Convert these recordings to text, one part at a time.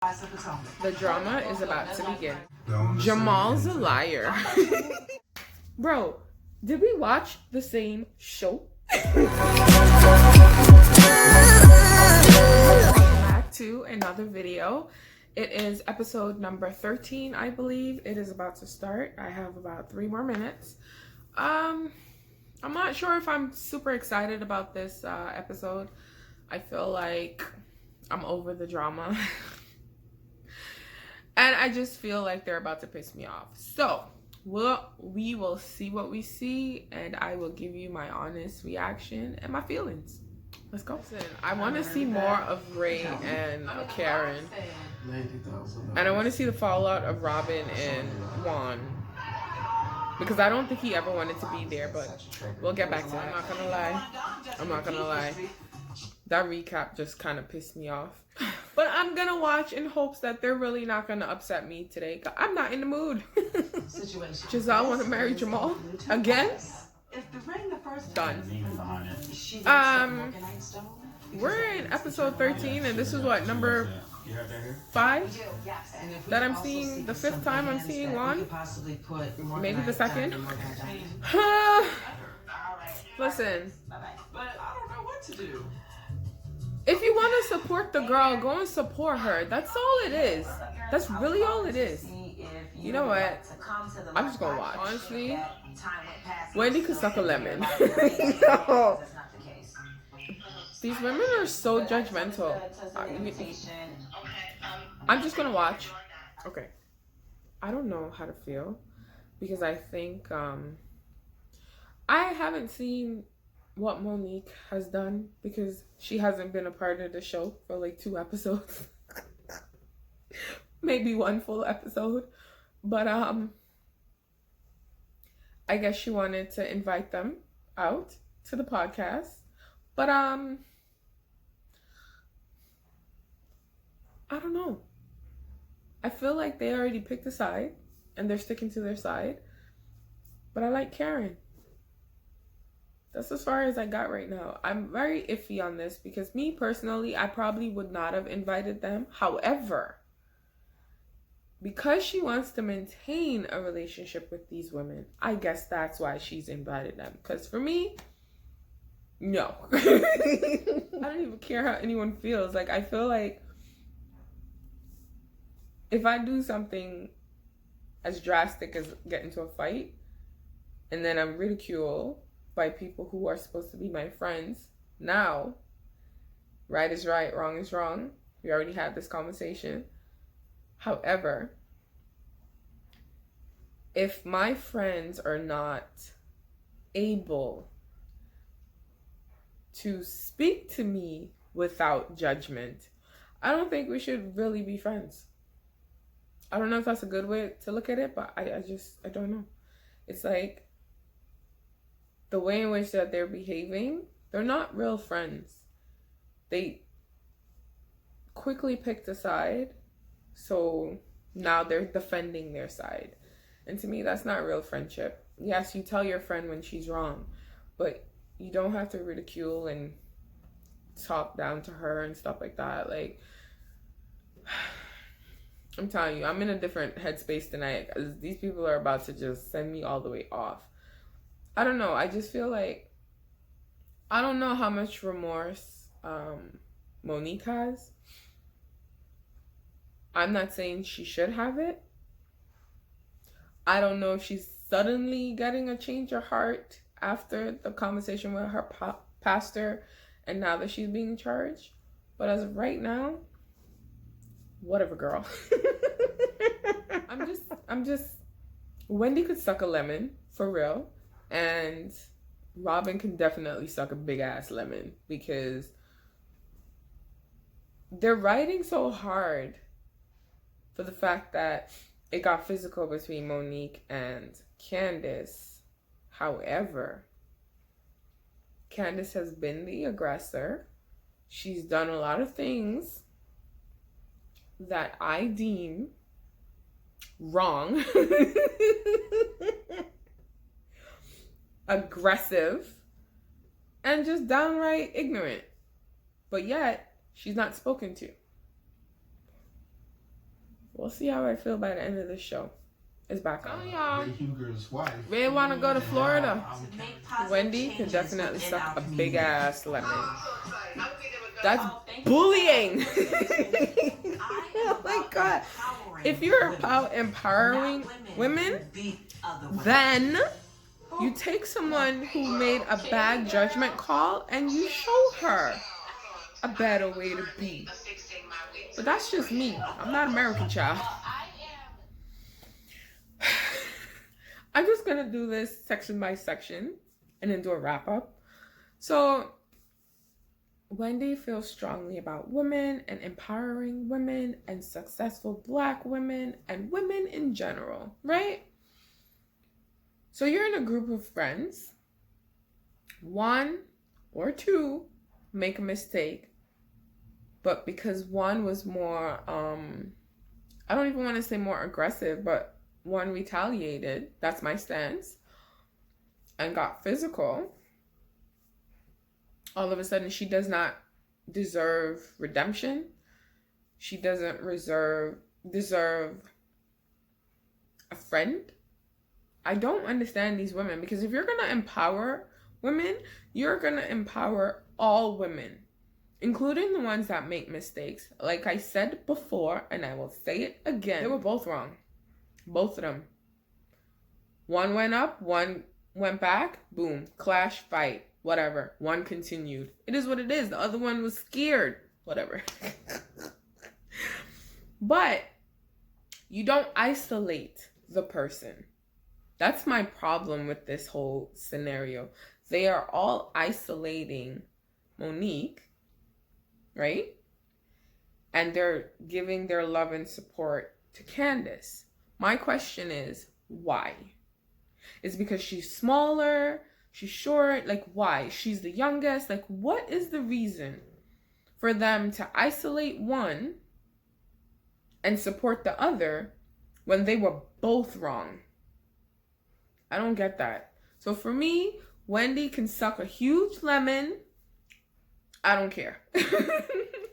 The drama is about to begin. Jamal's a liar. Bro, did we watch the same show? Back to another video. It is episode number 13, I believe. It is about to start. I have about 3 more minutes. I'm not sure if I'm super excited about this episode. I feel like I'm over the drama. And I just feel like they're about to piss me off. So, we will see what we see, and I will give you my honest reaction and my feelings. Let's go. Listen, I want to see more of Ray and Karen. And I want to see the fallout of Robin and Juan. Because I don't think he ever wanted to be there, but we'll get back to that. I'm not gonna lie. That recap just kind of pissed me off. But I'm gonna watch in hopes that they're really not gonna upset me today. I'm not in the mood. Giselle want to marry Jamal again? Done. We're in episode 13, and this is what, number 5 that I'm seeing. The 5th time I'm seeing Juan. Maybe the 2nd. Listen. But I don't know what to do. If you want to support the girl, go and support her. That's all it is. That's really all it is. You know what? I'm just gonna watch. Honestly, Wendy could suck a lemon. No. These women are so judgmental. I'm just gonna watch. Okay. I don't know how to feel because I think I haven't seen what Monique has done because she hasn't been a part of the show for like 2 episodes. Maybe 1 full episode. But I guess she wanted to invite them out to the podcast. But I don't know. I feel like they already picked a side and they're sticking to their side. But I like Karen. That's as far as I got right now. I'm very iffy on this because me personally, I probably would not have invited them. However, because she wants to maintain a relationship with these women, I guess that's why she's invited them. Because for me, no. I don't even care how anyone feels. Like, I feel like if I do something as drastic as get into a fight and then I'm ridiculed by people who are supposed to be my friends, now right is right, wrong is wrong. We already had this conversation. However, if my friends are not able to speak to me without judgment, I don't think we should really be friends. I don't know if that's a good way to look at it, but I don't know. It's like the way in which that they're behaving, they're not real friends. They quickly picked a side, so now they're defending their side. And to me, that's not real friendship. Yes, you tell your friend when she's wrong, but you don't have to ridicule and talk down to her and stuff like that. Like, I'm telling you, I'm in a different headspace tonight because these people are about to just send me all the way off. I don't know. I just feel like I don't know how much remorse Monique has. I'm not saying she should have it. I don't know if she's suddenly getting a change of heart after the conversation with her pastor and now that she's being charged. But as of right now, whatever, girl. I'm just Wendy could suck a lemon for real. And Robin can definitely suck a big ass lemon because they're writing so hard for the fact that it got physical between Monique and Candace. However, Candace has been the aggressor. She's done a lot of things that I deem wrong. Aggressive, and just downright ignorant. But yet, she's not spoken to. We'll see how I feel by the end of the show. It's back on. Y'all. Ray Huger's wife. Ray want to go to Florida. To Wendy could definitely suck a big ass lemon. That's bullying. Oh my god. If you're about empowering women, then you take someone who made a bad judgment call and you show her a better way to be. But that's just me. I'm not American, child. I'm just gonna do this section by section and then do a wrap up. So, Wendy feels strongly about women and empowering women and successful Black women and women in general, right? So you're in a group of friends. One or two make a mistake, but because one was more, I don't even want to say more aggressive, but one retaliated, that's my stance, and got physical, all of a sudden she does not deserve redemption. She doesn't deserve a friend. I don't understand these women, because if you're going to empower women, you're going to empower all women, including the ones that make mistakes. Like I said before, and I will say it again, they were both wrong. Both of them. One went up, one went back, boom, clash, fight, whatever. One continued. It is what it is. The other one was scared, whatever. But you don't isolate the person. That's my problem with this whole scenario. They are all isolating Monique, right? And they're giving their love and support to Candace. My question is, why? Is it because she's smaller? She's short? Like, why? She's the youngest? Like, what is the reason for them to isolate one and support the other when they were both wrong? I don't get that. So for me, Wendy can suck a huge lemon. I don't care.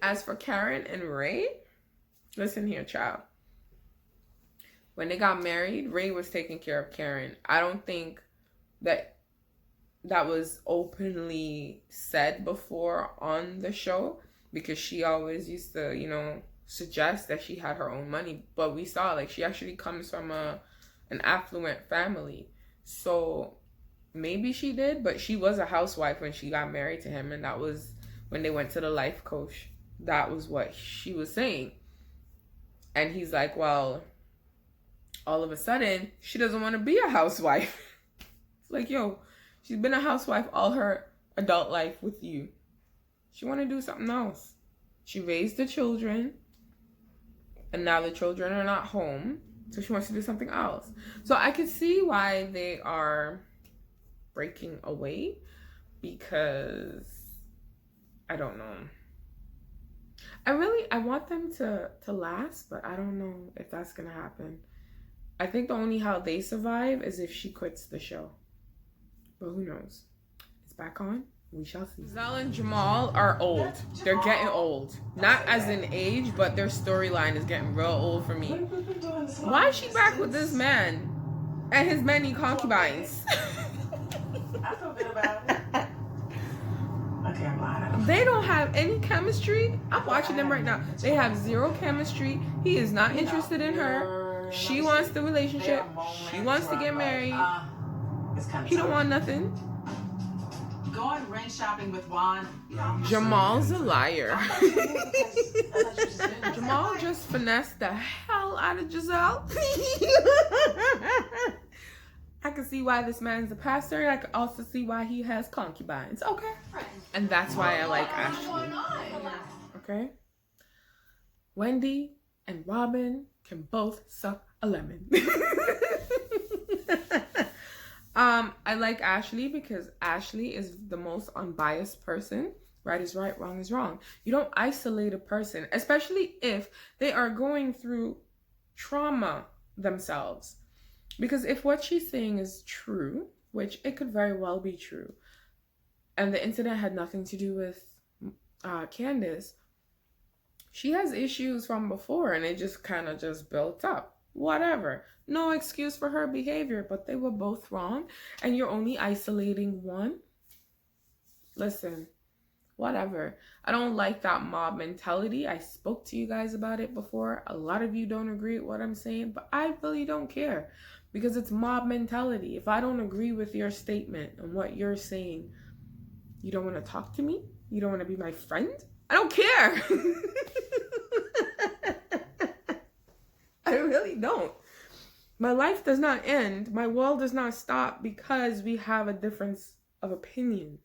As for Karen and Ray, listen here, child. When they got married, Ray was taking care of Karen. I don't think that was openly said before on the show, because she always used to, suggest that she had her own money. But we saw, like, she actually comes from an affluent family. So maybe she did, but she was a housewife when she got married to him. And that was when they went to the life coach. That was what she was saying. And he's like, well, all of a sudden, she doesn't want to be a housewife. It's like, yo, she's been a housewife all her adult life with you. She want to do something else. She raised the children, and now the children are not home, so she wants to do something else. So I could see why they are breaking away, because I don't know. I want them to last, but I don't know if that's gonna happen. I think the only how they survive is if she quits the show. But who knows? It's back on. We shall see. Zell and Jamal are old. They're getting old. Not as in age, but their storyline is getting real old for me. Why is she back with this man and his many concubines? I feel good about it. I can't lie. They don't have any chemistry. I'm watching them right now. They have zero chemistry. He is not interested in her. She wants the relationship. She wants to get married. He don't want nothing. Going ring shopping with Juan. Jamal's a liar. Jamal just finessed the hell out of Giselle. I can see why this man's a pastor, and I can also see why he has concubines. Okay. And that's why I like Ashley. Okay. Wendy and Robin can both suck a lemon. I like Ashley because Ashley is the most unbiased person. Right is right, wrong is wrong. You don't isolate a person, especially if they are going through trauma themselves. Because if what she's saying is true, which it could very well be true, and the incident had nothing to do with Candace, She has issues from before and it just kind of just built up. Whatever. No excuse for her behavior, but they were both wrong and you're only isolating one. Listen, whatever. I don't like that mob mentality. I spoke to you guys about it before. A lot of you don't agree with what I'm saying, but I really don't care because it's mob mentality. If I don't agree with your statement and what you're saying, you don't want to talk to me? You don't want to be my friend? I don't care. I really don't. My life does not end. My world does not stop because we have a difference of opinion.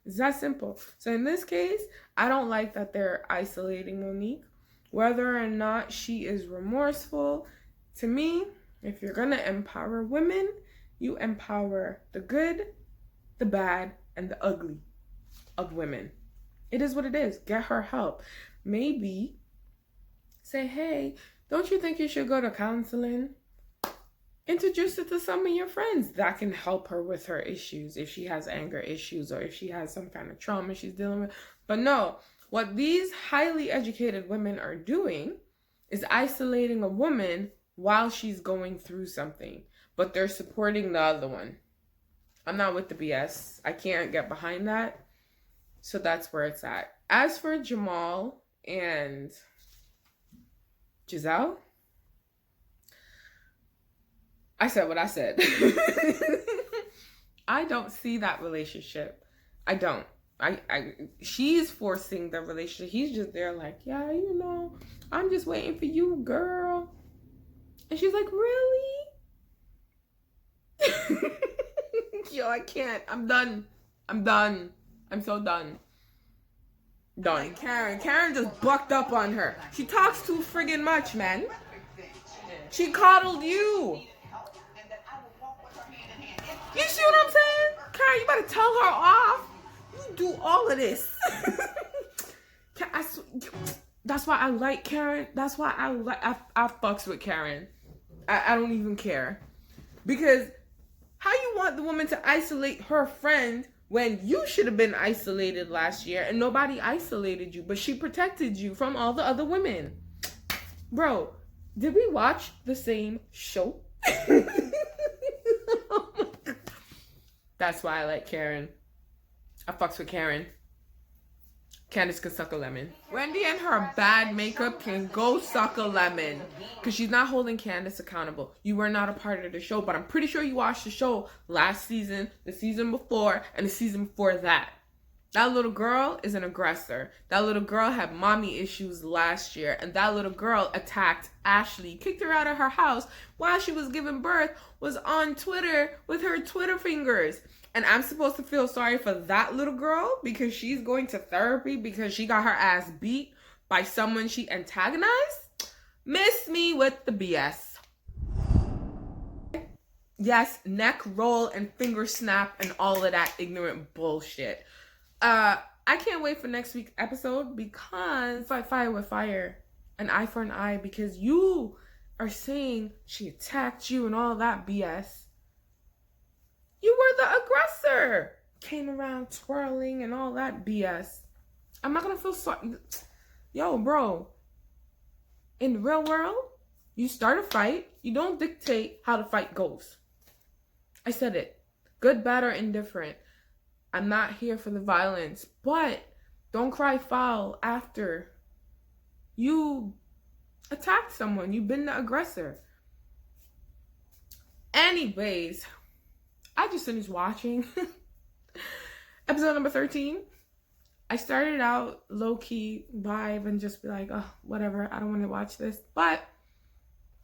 It's that simple. So in this case, I don't like that they're isolating Monique. Whether or not she is remorseful, to me, if you're going to empower women, you empower the good, the bad, and the ugly of women. It is what it is. Get her help. Maybe say, hey, don't you think you should go to counseling? Introduce it to some of your friends that can help her with her issues if she has anger issues or if she has some kind of trauma she's dealing with. But no, what these highly educated women are doing is isolating a woman while she's going through something, but they're supporting the other one. I'm not with the BS. I can't get behind that. So that's where it's at. As for Jamal and Giselle, I said what I said. I don't see that relationship. I don't. She's forcing the relationship. He's just there like, yeah, you know, I'm just waiting for you, girl. And she's like, really? Yo, I can't. I'm done. I'm so done. Done. Karen just bucked up on her. She talks too friggin' much, man. She coddled you. You see what I'm saying? Karen, you better tell her off. You do all of this. That's why I like Karen. That's why I fucks with Karen. I don't even care. Because how you want the woman to isolate her friend when you should have been isolated last year and nobody isolated you, but she protected you from all the other women. Bro, did we watch the same show? That's why I like Karen. I fucks with Karen. Candace can suck a lemon. Wendy and her bad makeup can go suck a lemon. Because she's not holding Candace accountable. You were not a part of the show, but I'm pretty sure you watched the show last season, the season before, and the season before that. That little girl is an aggressor. That little girl had mommy issues last year, and that little girl attacked Ashley, kicked her out of her house while she was giving birth, was on Twitter with her Twitter fingers. And I'm supposed to feel sorry for that little girl because she's going to therapy because she got her ass beat by someone she antagonized? Miss me with the BS. Yes, neck roll and finger snap and all of that ignorant bullshit. I can't wait for next week's episode because fight fire with fire, an eye for an eye, because you are saying she attacked you and all that BS. You were the aggressor. Came around twirling and all that BS. I'm not gonna feel sorry. Yo, bro. In the real world, you start a fight. You don't dictate how the fight goes. I said it. Good, bad, or indifferent. I'm not here for the violence. But don't cry foul after you attacked someone. You've been the aggressor. Anyways, I just finished watching episode number 13. I started out low-key vibe and just be like, oh, whatever, I don't want to watch this. But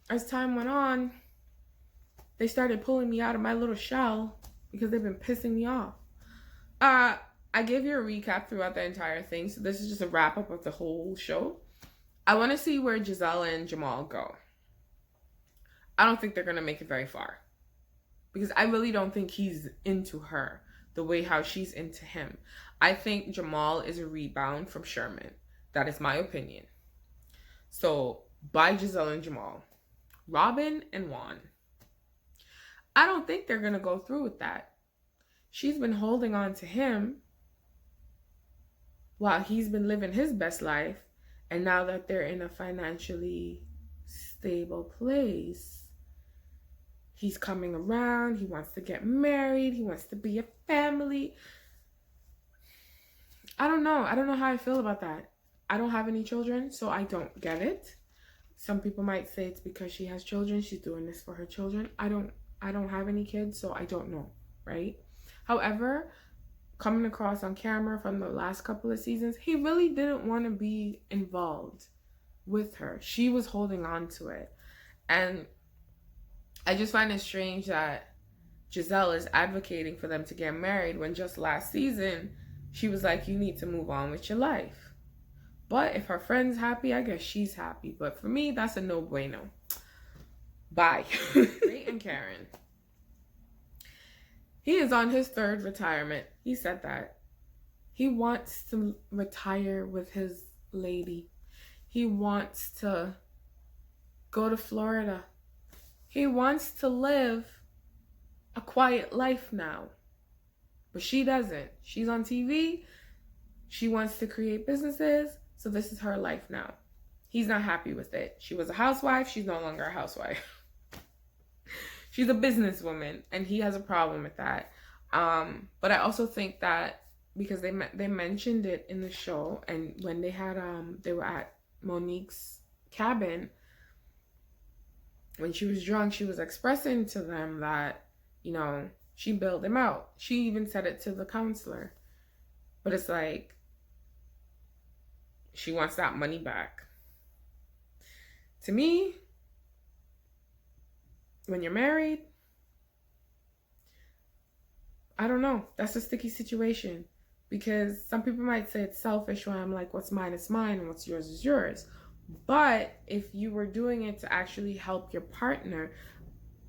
as time went on, they started pulling me out of my little shell because they've been pissing me off. I gave you a recap throughout the entire thing, so this is just a wrap-up of the whole show. I want to see where Giselle and Jamal go. I don't think they're going to make it very far. Because I really don't think he's into her the way how she's into him. I think Jamal is a rebound from Sherman. That is my opinion. So, by Giselle and Jamal. Robin and Juan. I don't think they're going to go through with that. She's been holding on to him while he's been living his best life. And now that they're in a financially stable place, he's coming around. He wants to get married. He wants to be a family. I don't know. I don't know how I feel about that. I don't have any children, so I don't get it. Some people might say it's because she has children. She's doing this for her children. I don't have any kids, so I don't know, right? However, coming across on camera from the last couple of seasons, he really didn't want to be involved with her. She was holding on to it. And I just find it strange that Giselle is advocating for them to get married when just last season she was like, you need to move on with your life. But if her friend's happy, I guess she's happy. But for me, that's a no bueno. Bye. Ray and Karen. He is on his third retirement. He said that. He wants to retire with his lady. He wants to go to Florida. He wants to live a quiet life now. But she doesn't. She's on TV. She wants to create businesses. So this is her life now. He's not happy with it. She was a housewife. She's no longer a housewife. She's a businesswoman, and he has a problem with that. But I also think that because they mentioned it in the show, and when they were at Monique's cabin, when she was drunk, she was expressing to them that, you know, she bailed him out. She even said it to the counselor. But it's like, she wants that money back. To me, when you're married, I don't know. That's a sticky situation. Because some people might say it's selfish when I'm like, what's mine is mine and what's yours is yours. But if you were doing it to actually help your partner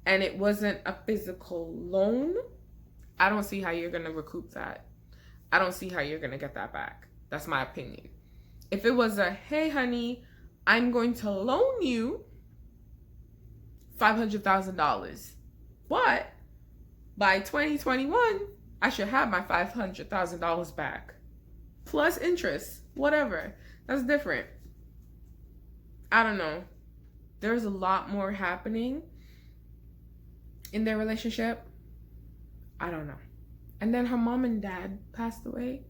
and it wasn't a physical loan, I don't see how you're going to recoup that. I don't see how you're going to get that back. That's my opinion. If it was a, hey, honey, I'm going to loan you $500,000. But by 2021, I should have my $500,000 back. Plus interest, whatever. That's different. I don't know. There's a lot more happening in their relationship. I don't know. And then her mom and dad passed away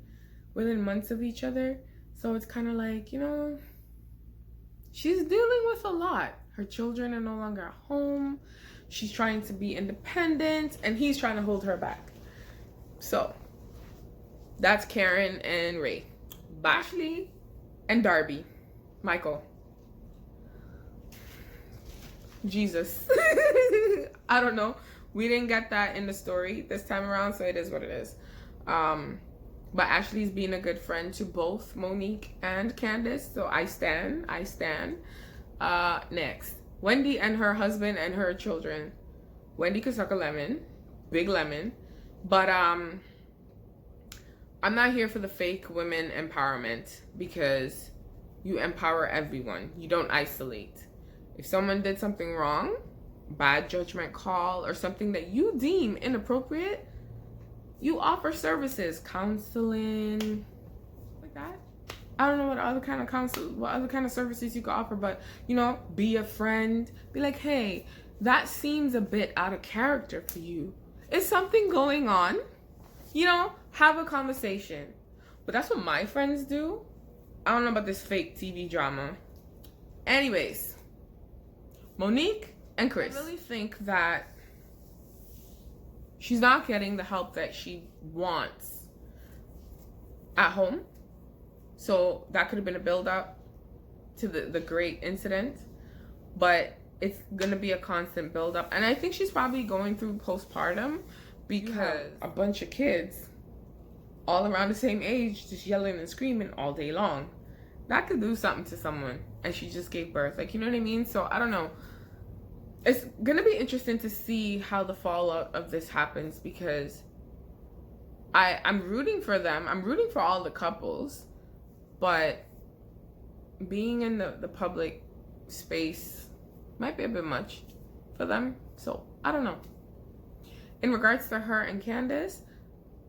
within months of each other. So it's kind of like, you know, she's dealing with a lot. Her children are no longer at home. She's trying to be independent, and he's trying to hold her back. So that's Karen and Ray. Ashley and Darby. Michael. Jesus. I don't know. We didn't get that in the story this time around, so it is what it is. But Ashley's being a good friend to both Monique and Candace, so I stand. Next, Wendy and her husband and her children. Wendy could suck a lemon, big lemon, but I'm not here for the fake women empowerment, because you empower everyone. You don't isolate. If someone did something wrong, bad judgment call, or something that you deem inappropriate, you offer services, counseling, like that. I don't know what other kind of services you could offer, but, you know, be a friend. Be like, hey, that seems a bit out of character for you. Is something going on? You know, have a conversation. But that's what my friends do. I don't know about this fake TV drama. Anyways, Monique and Chris. I really think that she's not getting the help that she wants at home. So that could have been a build-up to the great incident. But it's going to be a constant build-up. And I think she's probably going through postpartum, because a bunch of kids all around the same age just yelling and screaming all day long. That could do something to someone. And she just gave birth. Like, you know what I mean? So I don't know. It's going to be interesting to see how the fallout of this happens, because I'm rooting for them. I'm rooting for all the couples. But being in the public space might be a bit much for them. So I don't know. In regards to her and Candace,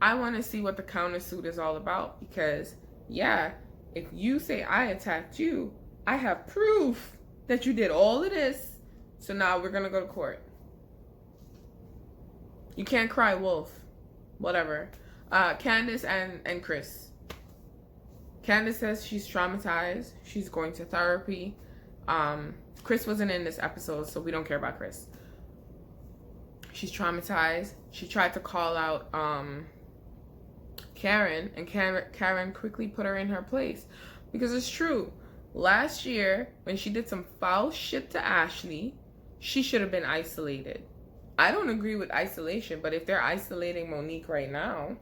I want to see what the countersuit is all about, because, yeah, if you say I attacked you, I have proof that you did all of this. So now we're going to go to court. You can't cry wolf. Whatever. Candace and Chris. Candace says she's traumatized. She's going to therapy. Chris wasn't in this episode, so we don't care about Chris. She's traumatized. She tried to call out Karen, and Karen quickly put her in her place. Because it's true. Last year, when she did some foul shit to Ashley, she should have been isolated. I don't agree with isolation, but if they're isolating Monique right now,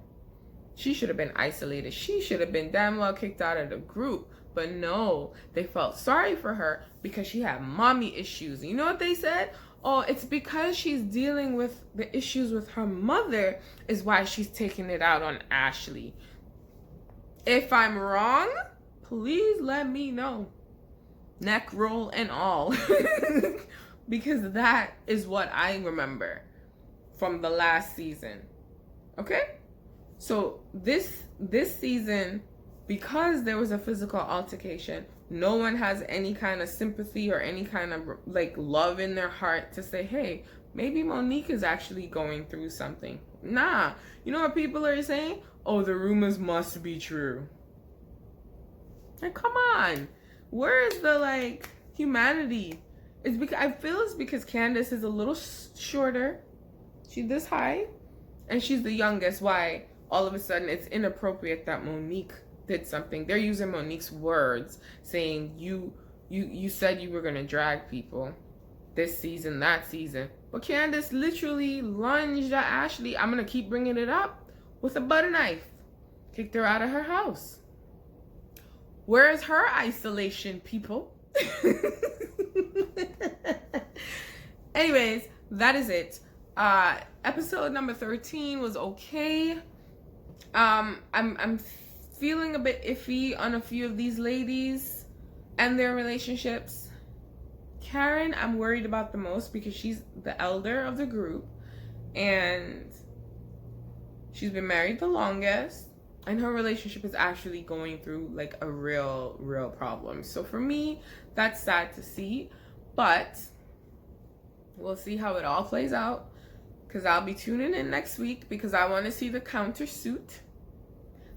she should have been isolated. She should have been damn well kicked out of the group. But no, they felt sorry for her because she had mommy issues. You know what they said? Oh, it's because she's dealing with the issues with her mother is why she's taking it out on Ashley. If I'm wrong, please let me know. Neck roll and all. Because that is what I remember from the last season. Okay? So this season, because there was a physical altercation, no one has any kind of sympathy or any kind of like love in their heart to say, hey, maybe Monique is actually going through something. Nah. You know what people are saying? Oh, the rumors must be true. Like, come on. Where is the like humanity? It's because I feel it's because Candace is a little shorter. She's this high, and she's the youngest. Why all of a sudden it's inappropriate that Monique did something? They're using Monique's words, saying you said you were gonna drag people this season, that season, but Candace literally lunged at Ashley. I'm gonna keep bringing it up with a butter knife. Kicked her out of her house. Where is her isolation, people? Anyways, that is it. Episode number 13 was okay. I'm feeling a bit iffy on a few of these ladies and their relationships. Karen, I'm worried about the most because she's the elder of the group and she's been married the longest, and her relationship is actually going through like a real problem. So for me, that's sad to see, but we'll see how it all plays out, because I'll be tuning in next week because I want to see the countersuit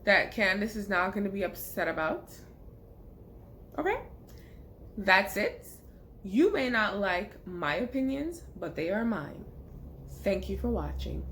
that Candace is now going to be upset about. Okay? That's it. You may not like my opinions, but they are mine. Thank you for watching.